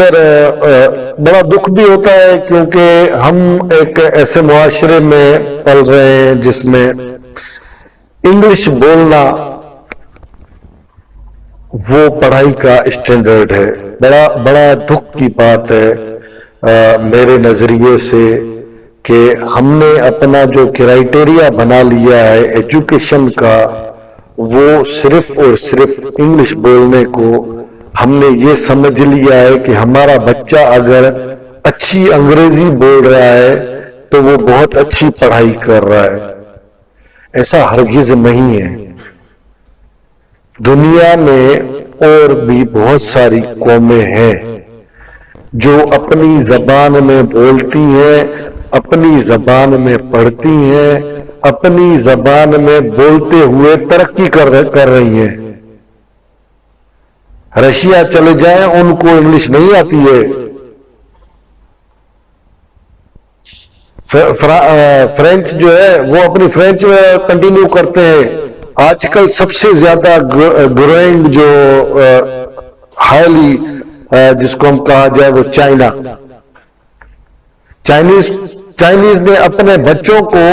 اکثر بڑا دکھ بھی ہوتا ہے کیونکہ ہم ایک ایسے معاشرے میں پل رہے ہیں جس میں انگلش بولنا وہ پڑھائی کا اسٹینڈرڈ ہے. بڑا دکھ کی بات ہے میرے نظریے سے کہ ہم نے اپنا جو کرائٹیریا بنا لیا ہے ایجوکیشن کا وہ صرف اور صرف انگلش بولنے کو ہم نے یہ سمجھ لیا ہے کہ ہمارا بچہ اگر اچھی انگریزی بول رہا ہے تو وہ بہت اچھی پڑھائی کر رہا ہے. ایسا ہرگز نہیں ہے. دنیا میں اور بھی بہت ساری قومیں ہیں جو اپنی زبان میں بولتی ہیں، اپنی زبان میں پڑھتی ہیں، اپنی زبان میں بولتے ہوئے ترقی کر رہی ہیں. رشیا چلے جائیں ان کو انگلش نہیں آتی ہے. فرینچ جو ہے وہ اپنی فرینچ کنٹینیو کرتے ہیں. آج کل سب سے زیادہ گروئنگ جو ہائیلی جس کو ہم کہا جائے وہ چائنیز نے اپنے بچوں کو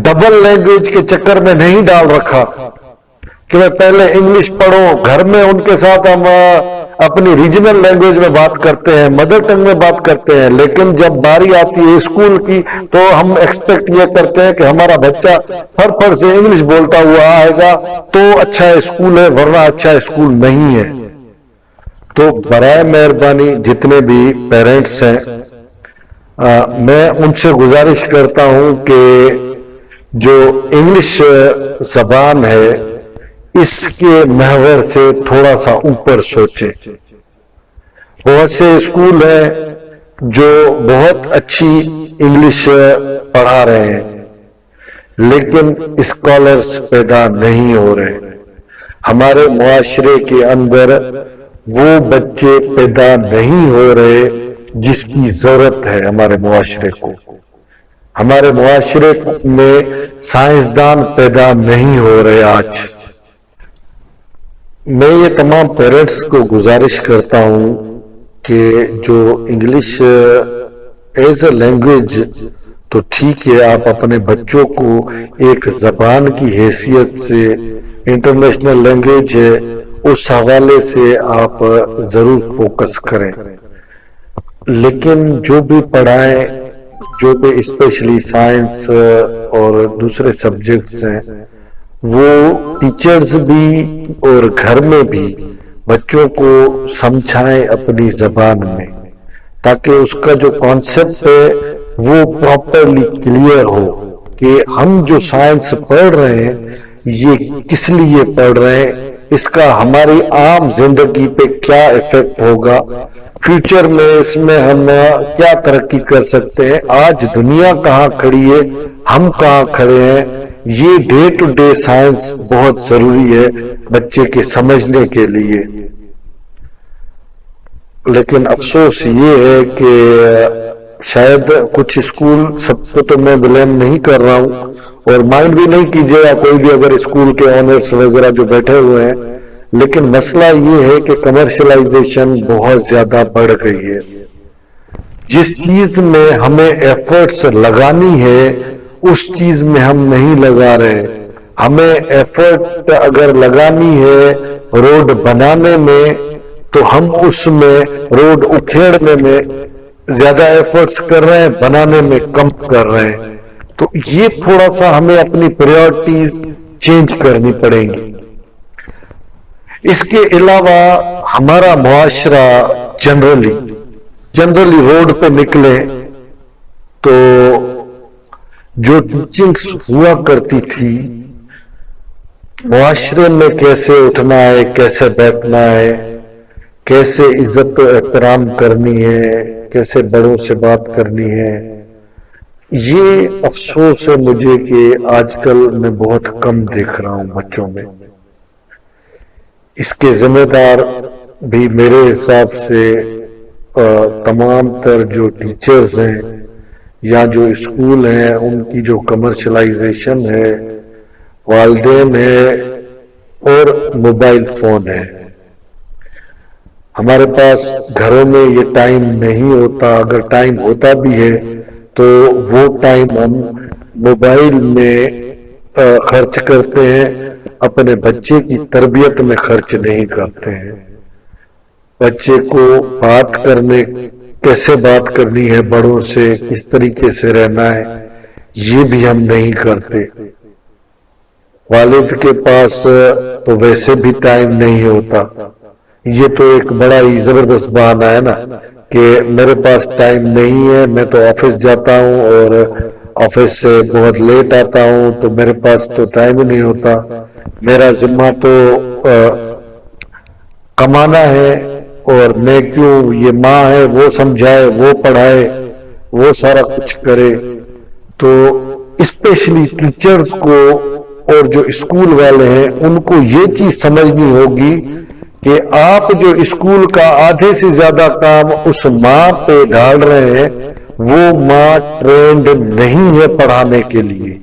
ڈبل لینگویج کے چکر میں نہیں ڈال رکھا کہ میں پہلے انگلش پڑھوں. گھر میں ان کے ساتھ ہم اپنی ریجنل لینگویج میں بات کرتے ہیں، مدر ٹنگ میں بات کرتے ہیں، لیکن جب باری آتی ہے اسکول کی تو ہم ایکسپیکٹ یہ کرتے ہیں کہ ہمارا بچہ پھڑ سے انگلش بولتا ہوا آئے گا تو اچھا اسکول ہے، ورنہ اچھا اسکول نہیں ہے. تو برائے مہربانی جتنے بھی پیرنٹس ہیں میں ان سے گزارش کرتا ہوں کہ جو انگلش زبان ہے اس کے محور سے تھوڑا سا اوپر سوچیں. بہت سے اسکول ہیں جو بہت اچھی انگلش پڑھا رہے ہیں لیکن اسکالرز پیدا نہیں ہو رہے. ہمارے معاشرے کے اندر وہ بچے پیدا نہیں ہو رہے جس کی ضرورت ہے ہمارے معاشرے کو. ہمارے معاشرے میں سائنسدان پیدا نہیں ہو رہے. آج میں یہ تمام پیرنٹس کو گزارش کرتا ہوں کہ جو انگلش ایز اے لینگویج تو ٹھیک ہے، آپ اپنے بچوں کو ایک زبان کی حیثیت سے انٹرنیشنل لینگویج ہے اس حوالے سے آپ ضرور فوکس کریں، لیکن جو بھی پڑھائیں، جو بھی اسپیشلی سائنس اور دوسرے سبجیکٹس ہیں وہ ٹیچرز بھی اور گھر میں بھی بچوں کو سمجھائیں اپنی زبان میں تاکہ اس کا جو کانسیپٹ ہے وہ پراپرلی کلیئر ہو کہ ہم جو سائنس پڑھ رہے ہیں یہ کس لیے پڑھ رہے ہیں، اس کا ہماری عام زندگی پہ کیا ایفیکٹ ہوگا، فیوچر میں اس میں ہم کیا ترقی کر سکتے ہیں، آج دنیا کہاں کھڑی ہے، ہم کہاں کھڑے ہیں. یہ ڈے ٹو ڈے سائنس بہت ضروری ہے بچے کے سمجھنے کے لیے. لیکن افسوس یہ ہے کہ شاید کچھ اسکول، سب کو تو میں بلیم نہیں کر رہا ہوں اور مائنڈ بھی نہیں کیجیے گا کوئی بھی اگر اسکول کے آنرس وغیرہ جو بیٹھے ہوئے ہیں، لیکن مسئلہ یہ ہے کہ کمرشلائزیشن بہت زیادہ بڑھ گئی ہے. جس چیز میں ہمیں ایفرٹس لگانی ہے اس چیز میں ہم نہیں لگا رہے. ہمیں ایفرٹ اگر لگانی ہے روڈ بنانے میں تو ہم اس میں روڈ اکھیڑنے میں زیادہ ایفرٹس کر رہے ہیں، بنانے میں کم کر رہے ہیں. تو یہ تھوڑا سا ہمیں اپنی پریورٹیز چینج کرنی پڑیں گی. اس کے علاوہ ہمارا معاشرہ جنرلی روڈ پہ نکلے تو جو ٹیچنگز ہوا کرتی تھی معاشرے میں کیسے اٹھنا ہے، کیسے بیٹھنا ہے، کیسے عزت و احترام کرنی ہے، کیسے بڑوں سے بات کرنی ہے، یہ افسوس ہے مجھے کہ آج کل میں بہت کم دیکھ رہا ہوں بچوں میں. اس کے ذمہ دار بھی میرے حساب سے تمام تر جو ٹیچرز ہیں یا جو اسکول ہیں ان کی جو کمرشلائزیشن ہے، والدین ہے اور موبائل فون ہے. ہمارے پاس گھروں میں یہ ٹائم نہیں ہوتا، اگر ٹائم ہوتا بھی ہے تو وہ ٹائم ہم موبائل میں خرچ کرتے ہیں، اپنے بچے کی تربیت میں خرچ نہیں کرتے ہیں۔ بچے کو بات کرنے، کیسے بات کرنی ہے بڑوں سے، کس طریقے سے رہنا ہے، یہ بھی ہم نہیں کرتے۔ والد کے پاس تو ویسے بھی ٹائم نہیں ہوتا، یہ تو ایک بڑا ہی زبردست بہانہ ہے نا کہ میرے پاس ٹائم نہیں ہے، میں تو آفس جاتا ہوں اور آفس سے بہت لیٹ آتا ہوں تو میرے پاس تو ٹائم ہی نہیں ہوتا، میرا ذمہ تو کمانا ہے، اور میں کیوں، یہ ماں ہے وہ سمجھائے، وہ پڑھائے، وہ سارا کچھ کرے۔ تو اسپیشلی ٹیچرز کو اور جو اسکول والے ہیں ان کو یہ چیز سمجھنی ہوگی کہ آپ جو اسکول کا آدھے سے زیادہ کام اس ماں پہ ڈال رہے ہیں، وہ ماں ٹرینڈ نہیں ہے پڑھانے کے لیے۔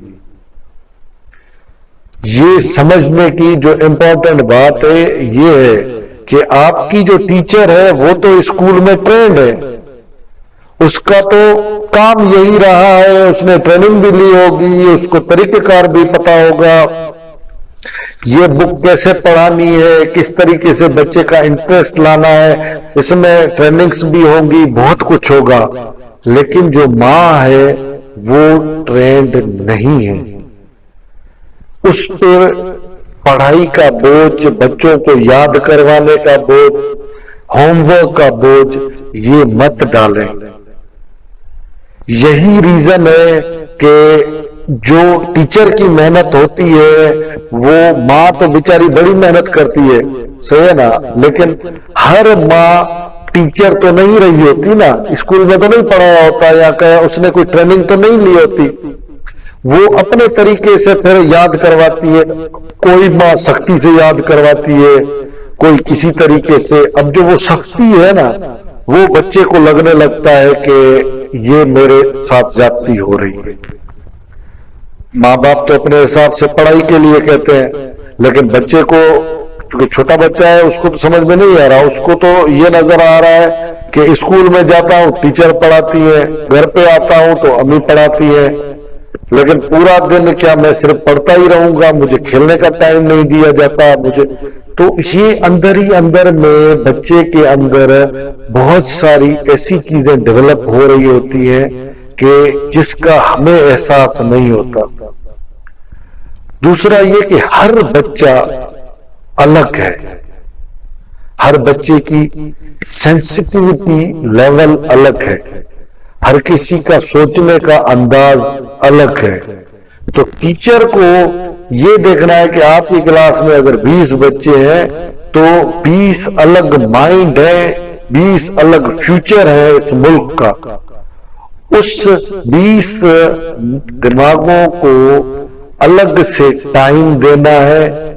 یہ سمجھنے کی جو امپورٹنٹ بات ہے یہ ہے کہ آپ کی جو ٹیچر ہے وہ تو اسکول میں ٹرینڈ ہے، اس کا تو کام یہی رہا ہے، اس نے ٹریننگ بھی لی ہوگی، اس کو طریقہ کار بھی پتا ہوگا، یہ بک کیسے پڑھانی ہے، کس طریقے سے بچے کا انٹرسٹ لانا ہے، اس میں ٹریننگز بھی ہوں گی، بہت کچھ ہوگا۔ لیکن جو ماں ہے وہ ٹرینڈ نہیں ہے، اس پر پڑھائی کا بوجھ، بچوں کو یاد کروانے کا بوجھ، ہوم ورک کا بوجھ یہ مت ڈالیں۔ یہی ریزن ہے کہ جو ٹیچر کی محنت ہوتی ہے، وہ ماں تو بیچاری بڑی محنت کرتی ہے، صحیح ہے نا، لیکن ہر ماں ٹیچر تو نہیں رہی ہوتی نا، اسکول میں تو نہیں پڑھا ہوتا، یا کہ اس نے کوئی ٹریننگ تو نہیں لی ہوتی، وہ اپنے طریقے سے پھر یاد کرواتی ہے، کوئی ماں سختی سے یاد کرواتی ہے، کوئی کسی طریقے سے۔ اب جو وہ سختی ہے نا، وہ بچے کو لگنے لگتا ہے کہ یہ میرے ساتھ زیادتی ہو رہی ہے۔ ماں باپ تو اپنے حساب سے پڑھائی کے لیے کہتے ہیں، لیکن بچے کو، کیونکہ چھوٹا بچہ ہے، اس کو تو سمجھ میں نہیں آ رہا، اس کو تو یہ نظر آ رہا ہے کہ اسکول میں جاتا ہوں ٹیچر پڑھاتی ہے، گھر پہ آتا ہوں تو امی پڑھاتی ہے، لیکن پورا دن کیا میں صرف پڑھتا ہی رہوں گا، مجھے کھیلنے کا ٹائم نہیں دیا جاتا مجھے۔ تو یہ اندر ہی اندر میں بچے کے اندر بہت ساری ایسی چیزیں ڈیولپ ہو رہی ہوتی ہیں کہ جس کا ہمیں احساس نہیں ہوتا۔ دوسرا یہ کہ ہر بچہ الگ ہے، ہر بچے کی سینسٹیوٹی لیول الگ ہے، ہر کسی کا سوچنے کا انداز الگ ہے۔ تو ٹیچر کو یہ دیکھنا ہے کہ آپ کی کلاس میں اگر 20 بچے ہیں تو 20 الگ مائنڈ ہے، 20 الگ فیوچر ہے اس ملک کا، اس 20 دماغوں کو الگ سے ٹائم دینا ہے،